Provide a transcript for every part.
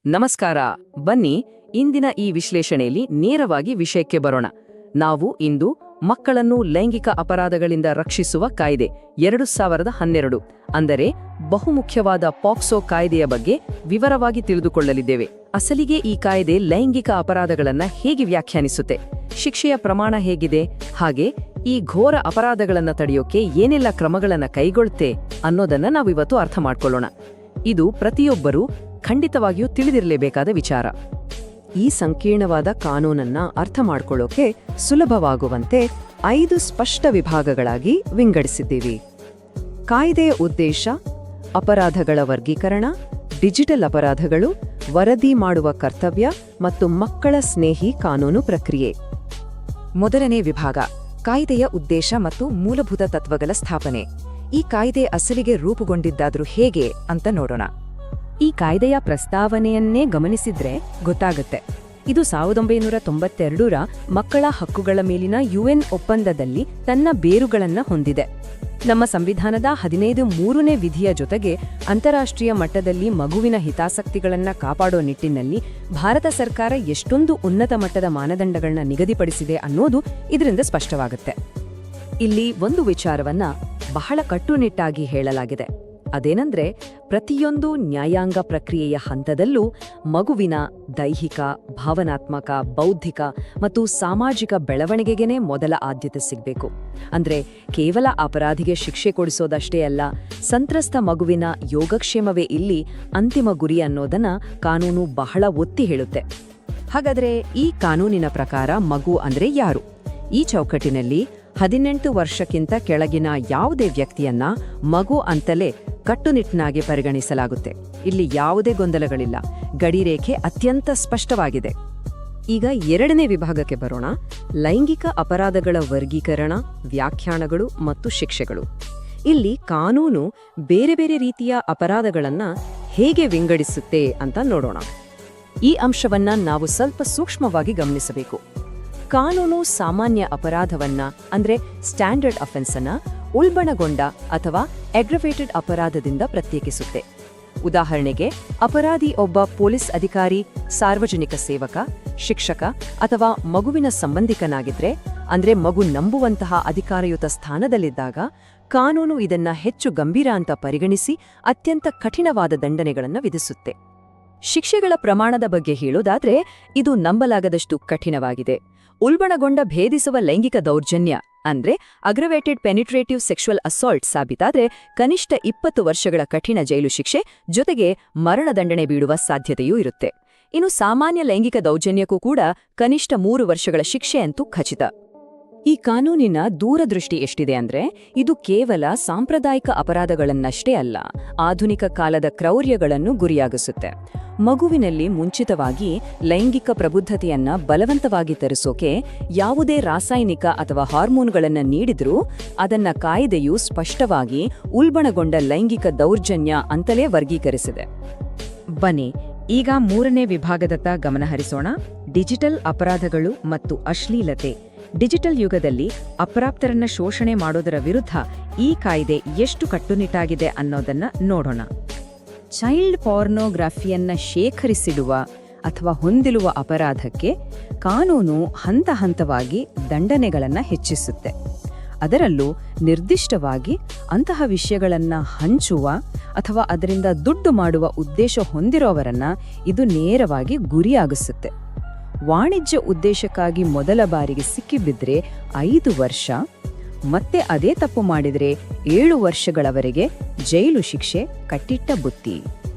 ನಮಸ್ಕಾರ. ಬನ್ನಿ ಇಂದಿನ ಈ ವಿಶ್ಲೇಷಣೆಯಲ್ಲಿ ನೇರವಾಗಿ ವಿಷಯಕ್ಕೆ ಬರೋಣ. ನಾವು ಇಂದು ಮಕ್ಕಳನ್ನು ಲೈಂಗಿಕ ಅಪರಾಧಗಳಿಂದ ರಕ್ಷಿಸುವ ಕಾಯ್ದೆ 2012 ಅಂದರೆ ಬಹುಮುಖ್ಯವಾದ ಪಾಕ್ಸೋ ಕಾಯ್ದೆಯ ಬಗ್ಗೆ ವಿವರವಾಗಿ ತಿಳಿದುಕೊಳ್ಳಲಿದ್ದೇವೆ. ಅಸಲಿಗೆ ಈ ಕಾಯ್ದೆ ಲೈಂಗಿಕ ಅಪರಾಧಗಳನ್ನು ಹೇಗೆ ವ್ಯಾಖ್ಯಾನಿಸುತ್ತೆ, ಶಿಕ್ಷೆಯ ಪ್ರಮಾಣ ಹೇಗಿದೆ, ಹಾಗೆ ಈ ಘೋರ ಅಪರಾಧಗಳನ್ನು ತಡೆಯೋಕೆ ಏನೆಲ್ಲ ಕ್ರಮಗಳನ್ನು ಕೈಗೊಳ್ಳುತ್ತೆ ಅನ್ನೋದನ್ನ ನಾವಿವತ್ತು ಅರ್ಥ ಮಾಡ್ಕೊಳ್ಳೋಣ. ಇದು ಪ್ರತಿಯೊಬ್ಬರೂ ಖಂಡಿತವಾಗಿಯೂ ತಿಳಿದಿರಲೇಬೇಕಾದ ವಿಚಾರ. ಈ ಸಂಕೀರ್ಣವಾದ ಕಾನೂನನ್ನ ಅರ್ಥ ಮಾಡ್ಕೊಳ್ಳೋಕೆ ಸುಲಭವಾಗುವಂತೆ 5 ಸ್ಪಷ್ಟ ವಿಭಾಗಗಳಾಗಿ ವಿಂಗಡಿಸಿದ್ದೀವಿ. ಕಾಯ್ದೆಯ ಉದ್ದೇಶ, ಅಪರಾಧಗಳ ವರ್ಗೀಕರಣ, ಡಿಜಿಟಲ್ ಅಪರಾಧಗಳು, ವರದಿ ಮಾಡುವ ಕರ್ತವ್ಯ ಮತ್ತು ಮಕ್ಕಳ ಸ್ನೇಹಿ ಕಾನೂನು ಪ್ರಕ್ರಿಯೆ. ಮೊದಲನೇ ವಿಭಾಗ, ಕಾಯ್ದೆಯ ಉದ್ದೇಶ ಮತ್ತು ಮೂಲಭೂತ ತತ್ವಗಳ ಸ್ಥಾಪನೆ. ಈ ಕಾಯ್ದೆ ಅಸಲಿಗೆ ರೂಪುಗೊಂಡಿದ್ದಾದ್ರೂ ಹೇಗೆ ಅಂತ ನೋಡೋಣ. ಈ ಕಾಯ್ದೆಯ ಪ್ರಸ್ತಾವನೆಯನ್ನೇ ಗಮನಿಸಿದ್ರೆ ಗೊತ್ತಾಗುತ್ತೆ. ಇದು 1992ರ ಮಕ್ಕಳ ಹಕ್ಕುಗಳ ಮೇಲಿನ UN ಒಪ್ಪಂದದಲ್ಲಿ ತನ್ನ ಬೇರುಗಳನ್ನ ಹೊಂದಿದೆ. ನಮ್ಮ ಸಂವಿಧಾನದ 15(3)ನೇ ವಿಧಿಯ ಜೊತೆಗೆ ಅಂತಾರಾಷ್ಟ್ರೀಯ ಮಟ್ಟದಲ್ಲಿ ಮಗುವಿನ ಹಿತಾಸಕ್ತಿಗಳನ್ನ ಕಾಪಾಡೋ ನಿಟ್ಟಿನಲ್ಲಿ ಭಾರತ ಸರ್ಕಾರ ಎಷ್ಟೊಂದು ಉನ್ನತ ಮಟ್ಟದ ಮಾನದಂಡಗಳನ್ನ ನಿಗದಿಪಡಿಸಿದೆ ಅನ್ನೋದು ಇದರಿಂದ ಸ್ಪಷ್ಟವಾಗುತ್ತೆ. ಇಲ್ಲಿ ಒಂದು ವಿಚಾರವನ್ನ ಬಹಳ ಕಟ್ಟುನಿಟ್ಟಾಗಿ ಹೇಳಲಾಗಿದೆ. ಅದೇನೆಂದ್ರೆ, ಪ್ರತಿಯೊಂದು ನ್ಯಾಯಾಂಗ ಪ್ರಕ್ರಿಯೆಯ ಹಂತದಲ್ಲೂ ಮಗುವಿನ ದೈಹಿಕ, ಭಾವನಾತ್ಮಕ, ಬೌದ್ಧಿಕ ಮತ್ತು ಸಾಮಾಜಿಕ ಬೆಳವಣಿಗೆಗೇನೆ ಮೊದಲ ಆದ್ಯತೆ ಸಿಗಬೇಕು. ಅಂದ್ರೆ ಕೇವಲ ಅಪರಾಧಿಗೆ ಶಿಕ್ಷೆ ಕೊಡಿಸೋದಷ್ಟೇ ಅಲ್ಲ, ಸಂತ್ರಸ್ತ ಮಗುವಿನ ಯೋಗಕ್ಷೇಮವೇ ಇಲ್ಲಿ ಅಂತಿಮ ಗುರಿ ಅನ್ನೋದನ್ನ ಕಾನೂನು ಬಹಳ ಒತ್ತಿ ಹೇಳುತ್ತೆ. ಹಾಗಾದ್ರೆ ಈ ಕಾನೂನಿನ ಪ್ರಕಾರ ಮಗು ಅಂದ್ರೆ ಯಾರು? ಈ ಚೌಕಟ್ಟಿನಲ್ಲಿ 18 ವರ್ಷಕ್ಕಿಂತ ಕೆಳಗಿನ ಯಾವುದೇ ವ್ಯಕ್ತಿಯನ್ನ ಮಗು ಅಂತಲೇ ಕಟ್ಟುನಿಟ್ಟಾಗಿ ಪರಿಗಣಿಸಲಾಗುತ್ತೆ. ಇಲ್ಲಿ ಯಾವುದೇ ಗೊಂದಲಗಳಿಲ್ಲ, ಗಡಿರೇಖೆ ಅತ್ಯಂತ ಸ್ಪಷ್ಟವಾಗಿದೆ. ಈಗ ಎರಡನೇ ವಿಭಾಗಕ್ಕೆ ಬರೋಣ. ಲೈಂಗಿಕ ಅಪರಾಧಗಳ ವರ್ಗೀಕರಣ, ವ್ಯಾಖ್ಯಾನಗಳು ಮತ್ತು ಶಿಕ್ಷೆಗಳು. ಇಲ್ಲಿ ಕಾನೂನು ಬೇರೆ ಬೇರೆ ರೀತಿಯ ಅಪರಾಧಗಳನ್ನ ಹೇಗೆ ವಿಂಗಡಿಸುತ್ತೆ ಅಂತ ನೋಡೋಣ. ಈ ಅಂಶವನ್ನ ನಾವು ಸ್ವಲ್ಪ ಸೂಕ್ಷ್ಮವಾಗಿ ಗಮನಿಸಬೇಕು. ಕಾನೂನು ಸಾಮಾನ್ಯ ಅಪರಾಧವನ್ನ ಅಂದ್ರೆ ಸ್ಟ್ಯಾಂಡರ್ಡ್ ಅಫೆನ್ಸ್ ಅನ್ನ ಉಲ್ಬಣಗೊಂಡ ಅಥವಾ ಅಗ್ರವೇಟೆಡ್ ಅಪರಾಧದಿಂದ ಪ್ರತ್ಯೇಕಿಸುತ್ತೆ. ಉದಾಹರಣೆಗೆ, ಅಪರಾಧಿ ಒಬ್ಬ ಪೊಲೀಸ್ ಅಧಿಕಾರಿ, ಸಾರ್ವಜನಿಕ ಸೇವಕ, ಶಿಕ್ಷಕ ಅಥವಾ ಮಗುವಿನ ಸಂಬಂಧಿಕನಾಗಿದ್ರೆ, ಅಂದ್ರೆ ಮಗು ನಂಬುವಂತಹ ಅಧಿಕಾರಯುತ ಸ್ಥಾನದಲ್ಲಿದ್ದಾಗ ಕಾನೂನು ಇದನ್ನ ಹೆಚ್ಚು ಗಂಭೀರ ಅಂತ ಪರಿಗಣಿಸಿ ಅತ್ಯಂತ ಕಠಿಣವಾದ ದಂಡನೆಗಳನ್ನು ವಿಧಿಸುತ್ತೆ. ಶಿಕ್ಷೆಗಳ ಪ್ರಮಾಣದ ಬಗ್ಗೆ ಹೇಳೋದಾದ್ರೆ, ಇದು ನಂಬಲಾಗದಷ್ಟು ಕಠಿಣವಾಗಿದೆ. ಉಲ್ಬಣಗೊಂಡ ಭೇದಿಸುವ ಲೈಂಗಿಕ ದೌರ್ಜನ್ಯ ಅಂದ್ರೆ ಅಗ್ರವೇಟೆಡ್ ಪೆನಿಟ್ರೇಟಿವ್ ಸೆಕ್ಷುವಲ್ ಅಸಾಲ್ಟ್ ಸಾಬೀತಾದ್ರೆ ಕನಿಷ್ಠ 20 ವರ್ಷಗಳ ಕಠಿಣ ಜೈಲು ಶಿಕ್ಷೆ ಜೊತೆಗೆ ಮರಣದಂಡನೆ ಬೀಳುವ ಸಾಧ್ಯತೆಯೂ ಇರುತ್ತೆ. ಇನ್ನು ಸಾಮಾನ್ಯ ಲೈಂಗಿಕ ದೌರ್ಜನ್ಯಕ್ಕೂ ಕೂಡ ಕನಿಷ್ಠ 3 ವರ್ಷಗಳ ಶಿಕ್ಷೆ ಅಂತೂ ಖಚಿತ. ಈ ಕಾನೂನಿನ ದೂರದೃಷ್ಟಿ ಎಷ್ಟಿದೆ ಅಂದ್ರೆ, ಇದು ಕೇವಲ ಸಾಂಪ್ರದಾಯಿಕ ಅಪರಾಧಗಳನ್ನಷ್ಟೇ ಅಲ್ಲ, ಆಧುನಿಕ ಕಾಲದ ಕ್ರೌರ್ಯಗಳನ್ನು ಗುರಿಯಾಗಿಸುತ್ತೆ. ಮಗುವಿನಲ್ಲಿ ಮುಂಚಿತವಾಗಿ ಲೈಂಗಿಕ ಪ್ರಬುದ್ಧತೆಯನ್ನ ಬಲವಂತವಾಗಿ ತರಿಸೋಕೆ ಯಾವುದೇ ರಾಸಾಯನಿಕ ಅಥವಾ ಹಾರ್ಮೋನ್ಗಳನ್ನ ನೀಡಿದ್ರೂ ಅದನ್ನ ಕಾಯ್ದೆಯು ಸ್ಪಷ್ಟವಾಗಿ ಉಲ್ಬಣಗೊಂಡ ಲೈಂಗಿಕ ದೌರ್ಜನ್ಯ ಅಂತಲೇ ವರ್ಗೀಕರಿಸಿದೆ. ಬನ್ನಿ ಈಗ ಮೂರನೇ ವಿಭಾಗದತ್ತ ಗಮನಹರಿಸೋಣ. ಡಿಜಿಟಲ್ ಅಪರಾಧಗಳು ಮತ್ತು ಅಶ್ಲೀಲತೆ. ಡಿಜಿಟಲ್ ಯುಗದಲ್ಲಿ ಅಪ್ರಾಪ್ತರನ್ನ ಶೋಷಣೆ ಮಾಡೋದರ ವಿರುದ್ಧ ಈ ಕಾಯ್ದೆ ಎಷ್ಟು ಕಟ್ಟುನಿಟ್ಟಾಗಿದೆ ಅನ್ನೋದನ್ನ ನೋಡೋಣ. ಚೈಲ್ಡ್ ಪಾರ್ನೋಗ್ರಫಿಯನ್ನ ಶೇಖರಿಸಿಡುವ ಅಥವಾ ಹೊಂದಿರುವ ಅಪರಾಧಕ್ಕೆ ಕಾನೂನು ಹಂತ ಹಂತವಾಗಿ ದಂಡನೆಗಳನ್ನು ಹೆಚ್ಚಿಸುತ್ತೆ. ಅದರಲ್ಲೂ ನಿರ್ದಿಷ್ಟವಾಗಿ ಅಂತಹ ವಿಷಯಗಳನ್ನು ಹಂಚುವ ಅಥವಾ ಅದರಿಂದ ದುಡ್ಡು ಮಾಡುವ ಉದ್ದೇಶ ಹೊಂದಿರೋವರನ್ನ ಇದು ನೇರವಾಗಿ ಗುರಿಯಾಗಿಸುತ್ತೆ. ವಾಣಿಜ್ಯ ಉದ್ದೇಶಕ್ಕಾಗಿ ಮೊದಲ ಬಾರಿಗೆ ಸಿಕ್ಕಿಬಿದ್ರೆ 5 ವರ್ಷ, ಮತ್ತೆ ಅದೇ ತಪ್ಪು ಮಾಡಿದರೆ 7 ವರ್ಷಗಳವರೆಗೆ ಜೈಲು ಶಿಕ್ಷೆ, ಕಟ್ಟಿಟ್ಟ ಬುತ್ತಿ.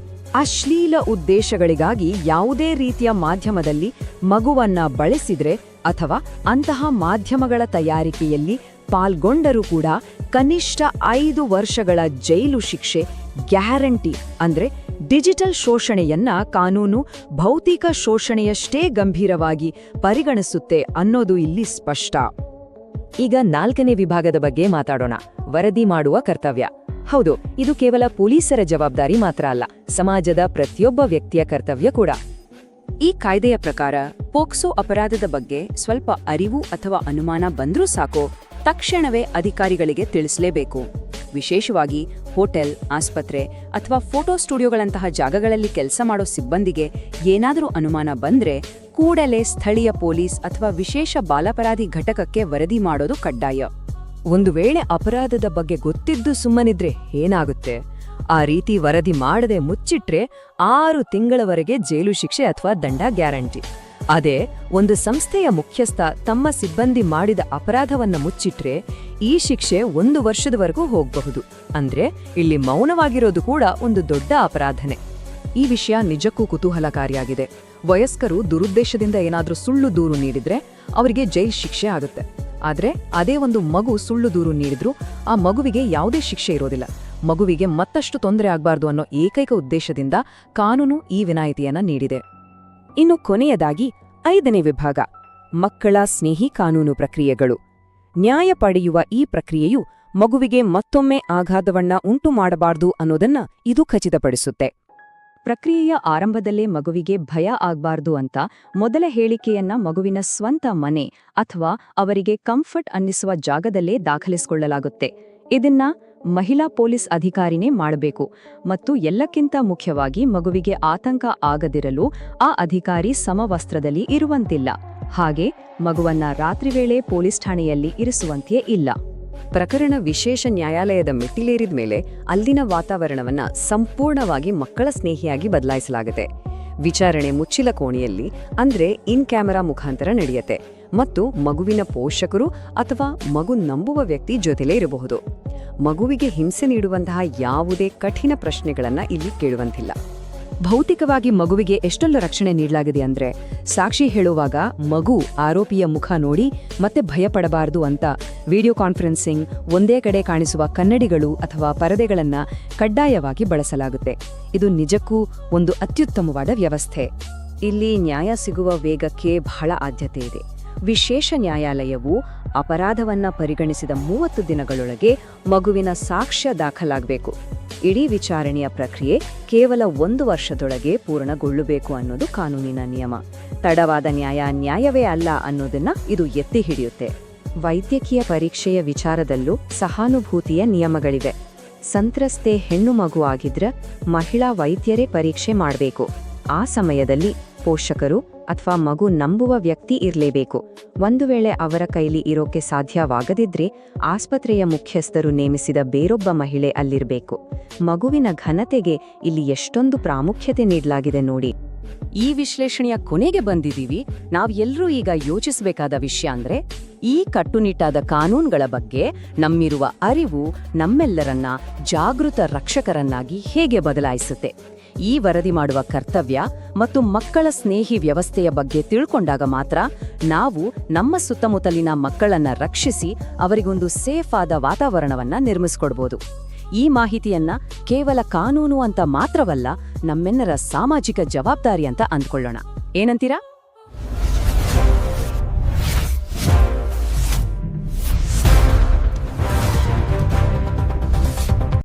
ಅಶ್ಲೀಲ ಉದ್ದೇಶಗಳಿಗಾಗಿ ಯಾವುದೇ ರೀತಿಯ ಮಾಧ್ಯಮದಲ್ಲಿ ಮಗುವನ್ನ ಬಳಸಿದ್ರೆ ಅಥವಾ ಅಂತಹ ಮಾಧ್ಯಮಗಳ ತಯಾರಿಕೆಯಲ್ಲಿ ಪಾಲ್ಗೊಂಡರೂ ಕೂಡ ಕನಿಷ್ಠ 5 ವರ್ಷಗಳ ಜೈಲು ಶಿಕ್ಷೆ ಗ್ಯಾರಂಟಿ. ಅಂದ್ರೆ ಡಿಜಿಟಲ್ ಶೋಷಣೆಯನ್ನ ಕಾನೂನು ಭೌತಿಕ ಶೋಷಣೆಯಷ್ಟೇ ಗಂಭೀರವಾಗಿ ಪರಿಗಣಿಸುತ್ತೆ ಅನ್ನೋದು ಇಲ್ಲಿ ಸ್ಪಷ್ಟ. ಈಗ 4ನೇ ವಿಭಾಗದ ಬಗ್ಗೆ ಮಾತಾಡೋಣ. ವರದಿ ಮಾಡುವ ಕರ್ತವ್ಯ. ಹೌದು, ಇದು ಕೇವಲ ಪೊಲೀಸರ ಜವಾಬ್ದಾರಿ ಮಾತ್ರ ಅಲ್ಲ, ಸಮಾಜದ ಪ್ರತಿಯೊಬ್ಬ ವ್ಯಕ್ತಿಯ ಕರ್ತವ್ಯ ಕೂಡ. ಈ ಕಾಯ್ದೆಯ ಪ್ರಕಾರ ಪೋಕ್ಸೋ ಅಪರಾಧದ ಬಗ್ಗೆ ಸ್ವಲ್ಪ ಅರಿವು ಅಥವಾ ಅನುಮಾನ ಬಂದ್ರೂ ಸಾಕು, ತಕ್ಷಣವೇ ಅಧಿಕಾರಿಗಳಿಗೆ ತಿಳಿಸಲೇಬೇಕು. ವಿಶೇಷವಾಗಿ ಹೋಟೆಲ್, ಆಸ್ಪತ್ರೆ ಅಥವಾ ಫೋಟೋ ಸ್ಟುಡಿಯೋಗಳಂತಹ ಜಾಗಗಳಲ್ಲಿ ಕೆಲಸ ಮಾಡೋ ಸಿಬ್ಬಂದಿಗೆ ಏನಾದರೂ ಅನುಮಾನ ಬಂದ್ರೆ ಕೂಡಲೇ ಸ್ಥಳೀಯ ಪೊಲೀಸ್ ಅಥವಾ ವಿಶೇಷ ಬಾಲಾಪರಾಧಿ ಘಟಕಕ್ಕೆ ವರದಿ ಮಾಡೋದು ಕಡ್ಡಾಯ. ಒಂದು ವೇಳೆ ಅಪರಾಧದ ಬಗ್ಗೆ ಗೊತ್ತಿದ್ದು ಸುಮ್ಮನಿದ್ರೆ ಏನಾಗುತ್ತೆ? ಆ ರೀತಿ ವರದಿ ಮಾಡದೆ ಮುಚ್ಚಿಟ್ರೆ 6 ತಿಂಗಳವರೆಗೆ ಜೈಲು ಶಿಕ್ಷೆ ಅಥವಾ ದಂಡ ಗ್ಯಾರಂಟಿ. ಅದೇ ಒಂದು ಸಂಸ್ಥೆಯ ಮುಖ್ಯಸ್ಥ ತಮ್ಮ ಸಿಬ್ಬಂದಿ ಮಾಡಿದ ಅಪರಾಧವನ್ನ ಮುಚ್ಚಿಟ್ರೆ ಈ ಶಿಕ್ಷೆ 1 ವರ್ಷದವರೆಗೂ ಹೋಗಬಹುದು. ಅಂದ್ರೆ ಇಲ್ಲಿ ಮೌನವಾಗಿರೋದು ಕೂಡ ಒಂದು ದೊಡ್ಡ ಅಪರಾಧನೆ. ಈ ವಿಷಯ ನಿಜಕ್ಕೂ ಕುತೂಹಲಕಾರಿಯಾಗಿದೆ. ವಯಸ್ಕರು ದುರುದ್ದೇಶದಿಂದ ಏನಾದ್ರೂ ಸುಳ್ಳು ದೂರು ನೀಡಿದ್ರೆ ಅವರಿಗೆ ಜೈಲ್ ಶಿಕ್ಷೆ ಆಗುತ್ತೆ. ಆದ್ರೆ ಅದೇ ಒಂದು ಮಗು ಸುಳ್ಳು ದೂರು ನೀಡಿದ್ರು ಆ ಮಗುವಿಗೆ ಯಾವುದೇ ಶಿಕ್ಷೆ ಇರೋದಿಲ್ಲ. ಮಗುವಿಗೆ ಮತ್ತಷ್ಟು ತೊಂದರೆ ಆಗಬಾರ್ದು ಅನ್ನೋ ಏಕೈಕ ಉದ್ದೇಶದಿಂದ ಕಾನೂನು ಈ ವಿನಾಯಿತಿಯನ್ನ ನೀಡಿದೆ. ಇನ್ನು ಕೊನೆಯದಾಗಿ 5ನೇ ವಿಭಾಗ, ಮಕ್ಕಳ ಸ್ನೇಹಿ ಕಾನೂನು ಪ್ರಕ್ರಿಯೆಗಳು. ನ್ಯಾಯ ಪಡೆಯುವ ಈ ಪ್ರಕ್ರಿಯೆಯು ಮಗುವಿಗೆ ಮತ್ತೊಮ್ಮೆ ಆಘಾತವನ್ನ ಉಂಟು ಮಾಡಬಾರ್ದು ಅನ್ನೋದನ್ನ ಇದು ಖಚಿತಪಡಿಸುತ್ತೆ. ಪ್ರಕ್ರಿಯೆಯ ಆರಂಭದಲ್ಲೇ ಮಗುವಿಗೆ ಭಯ ಆಗ್ಬಾರ್ದು ಅಂತ ಮೊದಲ ಹೇಳಿಕೆಯನ್ನ ಮಗುವಿನ ಸ್ವಂತ ಮನೆ ಅಥವಾ ಅವರಿಗೆ ಕಂಫರ್ಟ್ ಅನ್ನಿಸುವ ಜಾಗದಲ್ಲೇ ದಾಖಲಿಸಿಕೊಳ್ಳಲಾಗುತ್ತೆ. ಇದನ್ನ ಮಹಿಳಾ ಪೊಲೀಸ್ ಅಧಿಕಾರಿನೇ ಮಾಡಬೇಕು ಮತ್ತು ಎಲ್ಲಕ್ಕಿಂತ ಮುಖ್ಯವಾಗಿ ಮಗುವಿಗೆ ಆತಂಕ ಆಗದಿರಲು ಆ ಅಧಿಕಾರಿ ಸಮವಸ್ತ್ರದಲ್ಲಿ ಇರುವಂತಿಲ್ಲ. ಹಾಗೆ ಮಗುವನ್ನ ರಾತ್ರಿ ವೇಳೆ ಪೊಲೀಸ್ ಠಾಣೆಯಲ್ಲಿ ಇರಿಸುವಂತೆಯೇ ಇಲ್ಲ. ಪ್ರಕರಣ ವಿಶೇಷ ನ್ಯಾಯಾಲಯದ ಮೆಟ್ಟಿಲೇರಿದ ಮೇಲೆ ಅಲ್ಲಿನ ವಾತಾವರಣವನ್ನ ಸಂಪೂರ್ಣವಾಗಿ ಮಕ್ಕಳ ಸ್ನೇಹಿಯಾಗಿ ಬದಲಾಯಿಸಲಾಗುತ್ತೆ. ವಿಚಾರಣೆ ಮುಚ್ಚಿಲ ಕೋಣೆಯಲ್ಲಿ ಅಂದ್ರೆ ಇನ್ ಕ್ಯಾಮೆರಾ ಮುಖಾಂತರ ನಡೆಯುತ್ತೆ ಮತ್ತು ಮಗುವಿನ ಪೋಷಕರು ಅಥವಾ ಮಗು ನಂಬುವ ವ್ಯಕ್ತಿ ಜೊತೆಲೇ ಇರಬಹುದು. ಮಗುವಿಗೆ ಹಿಂಸೆ ನೀಡುವಂತಹ ಯಾವುದೇ ಕಠಿಣ ಪ್ರಶ್ನೆಗಳನ್ನ ಇಲ್ಲಿ ಕೇಳುವಂತಿಲ್ಲ. ಭೌತಿಕವಾಗಿ ಮಗುವಿಗೆ ಎಷ್ಟೆಲ್ಲ ರಕ್ಷಣೆ ನೀಡಲಾಗಿದೆ ಅಂದ್ರೆ, ಸಾಕ್ಷಿ ಹೇಳುವಾಗ ಮಗು ಆರೋಪಿಯ ಮುಖ ನೋಡಿ ಮತ್ತೆ ಭಯಪಡಬಾರದು ಅಂತ ವಿಡಿಯೋ ಕಾನ್ಫರೆನ್ಸಿಂಗ್, ಒಂದೇ ಕಡೆ ಕಾಣಿಸುವ ಕನ್ನಡಿಗಳು ಅಥವಾ ಪರದೆಗಳನ್ನ ಕಡ್ಡಾಯವಾಗಿ ಬಳಸಲಾಗುತ್ತೆ. ಇದು ನಿಜಕ್ಕೂ ಒಂದು ಅತ್ಯುತ್ತಮವಾದ ವ್ಯವಸ್ಥೆ. ಇಲ್ಲಿ ನ್ಯಾಯ ಸಿಗುವ ವೇಗಕ್ಕೆ ಬಹಳ ಆದ್ಯತೆ ಇದೆ. ವಿಶೇಷ ನ್ಯಾಯಾಲಯವು ಅಪರಾಧವನ್ನ ಪರಿಗಣಿಸಿದ 30 ದಿನಗಳೊಳಗೆ ಮಗುವಿನ ಸಾಕ್ಷ್ಯ ದಾಖಲಾಗಬೇಕು. ಇಡೀ ವಿಚಾರಣೆಯ ಪ್ರಕ್ರಿಯೆ ಕೇವಲ 1 ವರ್ಷದೊಳಗೆ ಪೂರ್ಣಗೊಳ್ಳಬೇಕು ಅನ್ನೋದು ಕಾನೂನಿನ ನಿಯಮ. ತಡವಾದ ನ್ಯಾಯವೇ ಅಲ್ಲ ಅನ್ನೋದನ್ನ ಇದು ಎತ್ತಿ ಹಿಡಿಯುತ್ತೆ. ವೈದ್ಯಕೀಯ ಪರೀಕ್ಷೆಯ ವಿಚಾರದಲ್ಲೂ ಸಹಾನುಭೂತಿಯ ನಿಯಮಗಳಿವೆ. ಸಂತ್ರಸ್ತೆ ಹೆಣ್ಣು ಮಗು ಆಗಿದ್ರೆ ಮಹಿಳಾ ವೈದ್ಯರೇ ಪರೀಕ್ಷೆ ಮಾಡಬೇಕು. ಆ ಸಮಯದಲ್ಲಿ ಪೋಷಕರು ಅಥವಾ ಮಗು ನಂಬುವ ವ್ಯಕ್ತಿ ಇರಲೇಬೇಕು. ಒಂದು ವೇಳೆ ಅವರ ಕೈಲಿ ಇರೋಕೆ ಸಾಧ್ಯವಾಗದಿದ್ರೆ ಆಸ್ಪತ್ರೆಯ ಮುಖ್ಯಸ್ಥರು ನೇಮಿಸಿದ ಬೇರೊಬ್ಬ ಮಹಿಳೆ ಅಲ್ಲಿರಬೇಕು. ಮಗುವಿನ ಘನತೆಗೆ ಇಲ್ಲಿ ಎಷ್ಟೊಂದು ಪ್ರಾಮುಖ್ಯತೆ ನೀಡಲಾಗಿದೆ ನೋಡಿ. ಈ ವಿಶ್ಲೇಷಣೆಯ ಕೊನೆಗೆ ಬಂದಿದ್ದೀವಿ. ನಾವೆಲ್ಲರೂ ಈಗ ಯೋಚಿಸಬೇಕಾದ ವಿಷಯ ಅಂದ್ರೆ, ಈ ಕಟ್ಟುನಿಟ್ಟಾದ ಕಾನೂನುಗಳ ಬಗ್ಗೆ ನಮ್ಮಿರುವ ಅರಿವು ನಮ್ಮೆಲ್ಲರನ್ನ ಜಾಗೃತ ರಕ್ಷಕರನ್ನಾಗಿ ಹೇಗೆ ಬದಲಾಯಿಸುತ್ತೆ. ಈ ವರದಿ ಮಾಡುವ ಕರ್ತವ್ಯ ಮತ್ತು ಮಕ್ಕಳ ಸ್ನೇಹಿ ವ್ಯವಸ್ಥೆಯ ಬಗ್ಗೆ ತಿಳ್ಕೊಂಡಾಗ ಮಾತ್ರ ನಾವು ನಮ್ಮ ಸುತ್ತಮುತ್ತಲಿನ ಮಕ್ಕಳನ್ನ ರಕ್ಷಿಸಿ ಅವರಿಗೊಂದು ಸೇಫ್ ಆದ ವಾತಾವರಣವನ್ನ ನಿರ್ಮಿಸ್ಕೊಡ್ಬೋದು. ಈ ಮಾಹಿತಿಯನ್ನ ಕೇವಲ ಕಾನೂನು ಅಂತ ಮಾತ್ರವಲ್ಲ, ನಮ್ಮೆಲ್ಲರ ಸಾಮಾಜಿಕ ಜವಾಬ್ದಾರಿ ಅಂತ ಅಂದ್ಕೊಳ್ಳೋಣ. ಏನಂತೀರಾ?